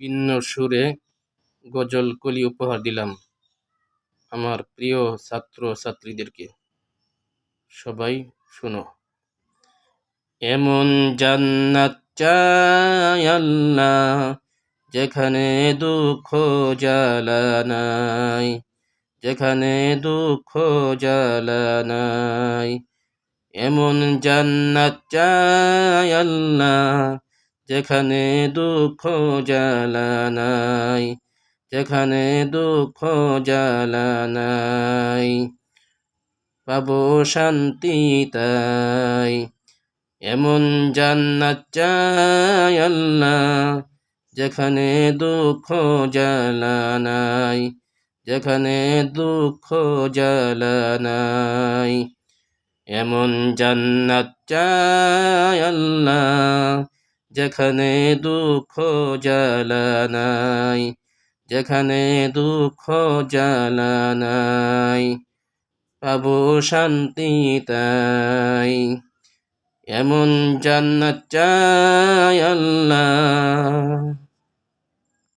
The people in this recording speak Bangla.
ভিন্ন সুরে গজল কলি উপহার দিলাম আমার প্রিয় ছাত্র ছাত্রীদেরকে। সবাই শোনো। এমন জান্নাত চাই আল্লাহ, যেখানে দুঃখ জ্বালা নাই, যেখানে দুঃখ জ্বালা নাই। এমন জান্নাত চাই আল্লাহ, যেখানে দুঃখ জ্বালা নাই, যেখানে দুঃখ জ্বালা নাই। পাবো শান্তি তাই। এমন জান্নাত চাই আল্লাহ, যেখানে দুঃখ জ্বালা নাই, যেখানে দুঃখ জ্বালা নাই। এমন জান্নাত চাই আল্লাহ, যেখানে দুঃখ জ্বালা নাই, যেখানে দুঃখ জ্বালা নাই। পাবো শান্তি তাই। এমন জান্নাত চাই আল্লাহ।